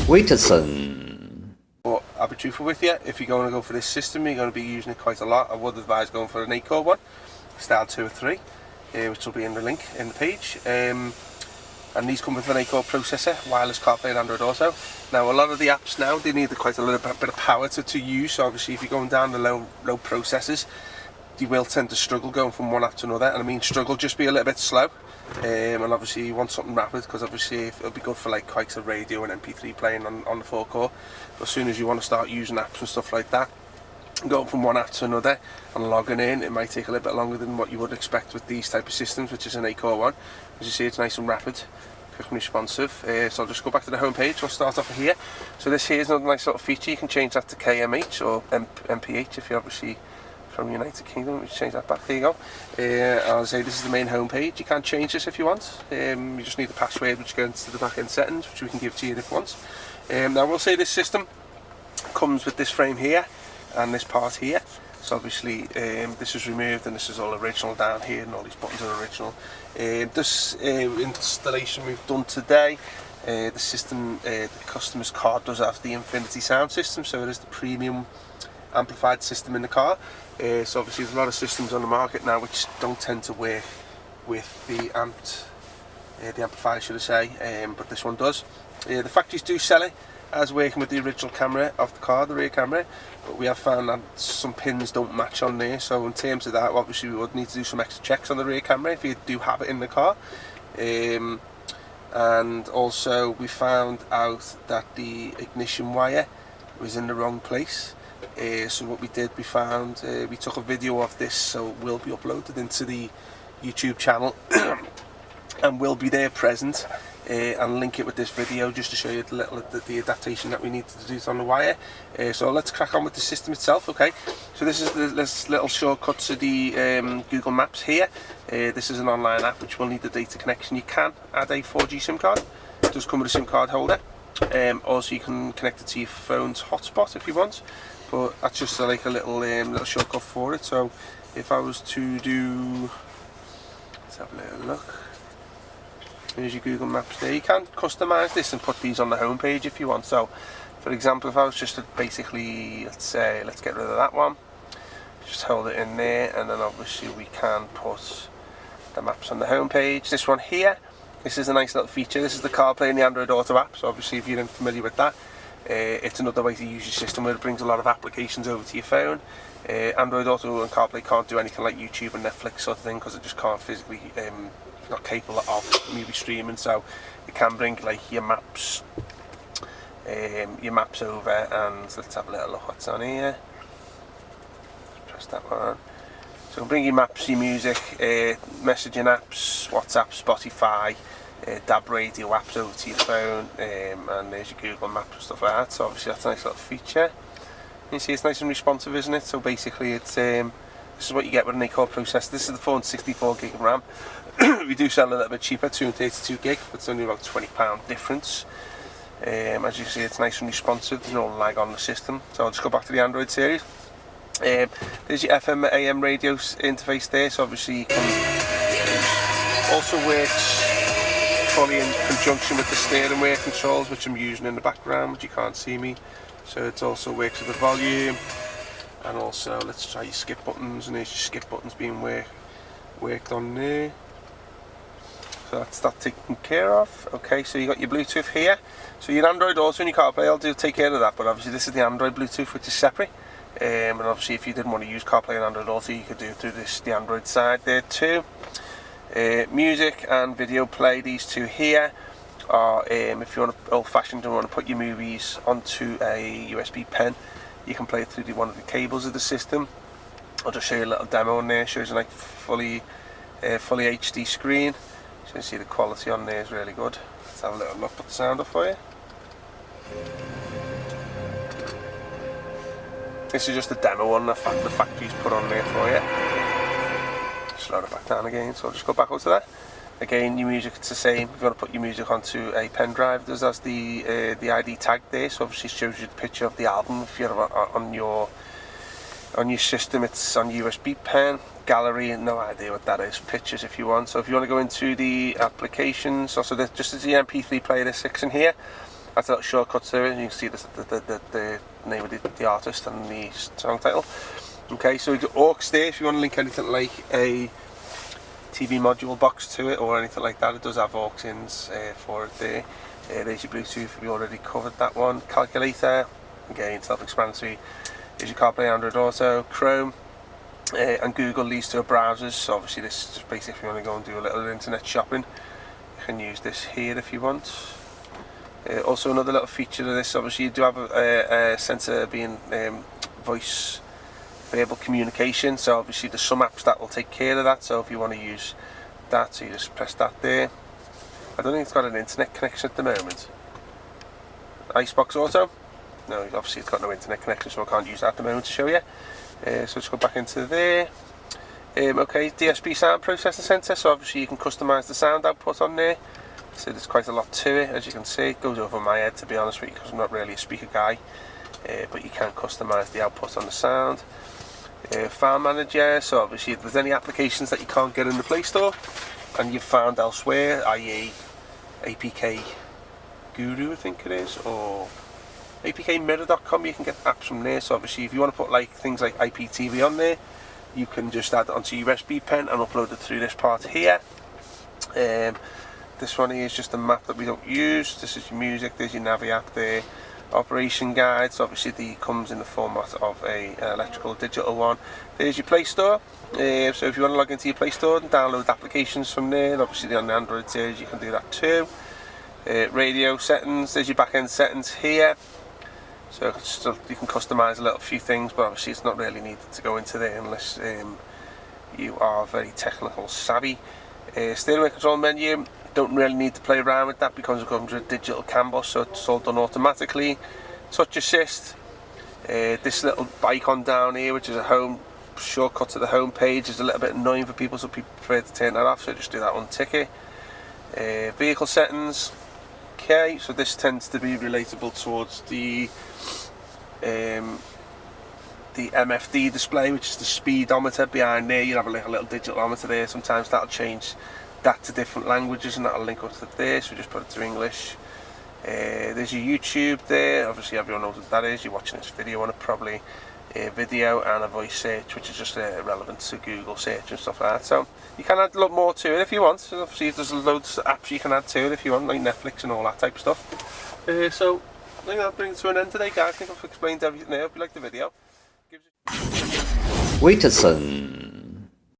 WITSON. But I'll be truthful with you, if you're going to go for this system, you're going to be using it quite a lot. I would advise going for an 8-core one, style 2 or 3, which will be in the link in the page. And these come with an 8-core processor, wireless CarPlay and Android Auto. Now a lot of the apps now, they need quite a little bit of power to use, so obviously if you're going down the low processors, you will tend to struggle going from one app to another, and I mean struggle, just be a little bit slow. And obviously you want something rapid, because obviously it'll be good for like quite a radio and MP3 playing on the 4-core. But as soon as you want to start using apps and stuff like that, going from one app to another and logging in, it might take a little bit longer than what you would expect with these type of systems, which is an 8-core one. As you see, it's nice and rapid, quick and responsive. So I'll just go back to the home page. We'll start off here. So this here is another nice little feature. You can change that to KMH or MPH if you're obviously from United Kingdom. We change that back. There you go. I'll say this is the main home page. You can change this if you want. You just need the password, which goes into the back end settings, which we can give to you if you want. Now we'll say this system comes with this frame here and this part here. So obviously this is removed and this is all original down here, and all these buttons are original. This installation we've done today, the system, the customer's car does have the Infinity sound system, so it is the premium amplified system in the car. So obviously there's a lot of systems on the market now which don't tend to work with the amplifier, should I say, but this one does. The factories do sell it as working with the original camera of the car, the rear camera, but we have found that some pins don't match on there, so in terms of that, obviously we would need to do some extra checks on the rear camera if you do have it in the car. And also we found out that the ignition wire was in the wrong place. So what we did, we found, we took a video of this, so it will be uploaded into the YouTube channel and will be there present, and link it with this video just to show you the adaptation that we need to do on the wire. So let's crack on with the system itself. Okay, so this is this little shortcut to the Google Maps here. This is an online app which will need the data connection. You can add a 4G SIM card. It does come with a SIM card holder. Also you can connect it to your phone's hotspot if you want, but that's just like a little shortcut for it. So if I was to do, let's have a little look. Here's your Google Maps there. You can customize this and put these on the home page if you want. So for example, if I was just to basically, let's get rid of that one, just hold it in there, and then obviously we can put the maps on the home page. This one here, this is a nice little feature. This is the CarPlay and the Android Auto app, so obviously if you're unfamiliar with that, it's another way to use your system where it brings a lot of applications over to your phone. Android Auto and CarPlay can't do anything like YouTube and Netflix sort of thing, because it just can't physically, not capable of movie streaming. So it can bring like your maps over, and let's have a little look what's on here. Press that one. So bring your maps, your music, messaging apps, WhatsApp, Spotify, DAB radio apps over to your phone, and there's your Google Maps and stuff like that. So obviously that's a nice little feature. You see it's nice and responsive, isn't it? So basically it's this is what you get with an 8-core processor. This is the 464 gig of RAM. We do sell a little bit cheaper, 232 gig, but it's only about £20 difference. As you can see, it's nice and responsive, there's no lag on the system. So I'll just go back to the Android series. There's your FM AM radio interface there, so obviously you can also works fully in conjunction with the steering wheel controls, which I'm using in the background, but you can't see me. So it also works with the volume, and also let's try your skip buttons, and there's your skip buttons being worked on there. So that's that taken care of. Okay, so you got your Bluetooth here. So your Android Auto and your CarPlay, I'll take care of that, but obviously this is the Android Bluetooth, which is separate. And obviously if you didn't want to use CarPlay and Android Auto, you could do it through the Android side there too. Music and video play, these two here are, if you're old-fashioned and want to put your movies onto a USB pen, you can play it through one of the cables of the system. I'll just show you a little demo on there. Shows you like fully HD screen. So you see the quality on there is really good. Let's have a little look, put the sound up for you. This is just a demo one the factory's put on there for you. Slow it back down again, so I'll just go back up to that. Again, your music, it's the same. If you want to put your music onto a pen drive, there's the ID tag there, so obviously it shows you the picture of the album. If you're on your system, it's on USB pen. Gallery, no idea what that is. Pictures if you want. So if you want to go into the applications, also just as the MP3 player, there's 6 in here. That's a little shortcut to it, and you can see the name of the artist and the song title. Okay, so we've got aux there if you want to link anything like a TV module box to it or anything like that. It does have aux ins for it there. There's your Bluetooth, we already covered that one. Calculator, again self-explanatory. There's your CarPlay, Android Auto, Chrome, and Google leads to a browsers. So obviously this is just basically if you want to go and do a little internet shopping, you can use this here if you want. Also another little feature of this, obviously you do have a sensor being voice verbal communication, so obviously there's some apps that will take care of that, so if you want to use that, so you just press that there. I don't think it's got an internet connection at the moment. Icebox Auto, no, obviously it's got no internet connection, so I can't use that at the moment to show you. So let's go back into there. Okay, DSP sound processing center, so obviously you can customize the sound output on there. So there's quite a lot to it, as you can see. It goes over my head, to be honest with you, because I'm not really a speaker guy, but you can customize the output on the sound. File manager, so obviously if there's any applications that you can't get in the Play Store and you've found elsewhere, i.e. APK Guru I think it is, or apkmirror.com, you can get apps from there. So obviously if you want to put like things like IPTV on there, you can just add it onto your USB pen and upload it through this part here. This one here is just a map that we don't use. This is your music, there's your Navi app there. Operation guides, obviously the comes in the format of a electrical digital one. There's your Play Store, so if you want to log into your Play Store and download applications from there, and obviously on the Android series you can do that too. Radio settings, there's your back end settings here, so you can customize a little few things, but obviously it's not really needed to go into there unless you are very technical savvy. Steering wheel control menu, don't really need to play around with that because it comes with a digital CAN bus, so it's all done automatically. Touch assist, this little icon down here which is a home shortcut to the home page is a little bit annoying for people, so people prefer to turn that off, so just do that, untick it. Vehicle settings, okay, so this tends to be relatable towards the MFD display, which is the speedometer behind there. You have a little digitometer there, sometimes that'll change that to different languages and that'll link up to this, so just put it to English. There's your YouTube there, obviously everyone knows what that is, you're watching this video on it probably. Video and a voice search, which is just relevant to Google search and stuff like that, so you can add a lot more to it if you want. So obviously there's loads of apps you can add to it if you want, like Netflix and all that type of stuff. So I think that brings it to an end today, guys. I think I've explained everything there. Hope you liked the video. WITSON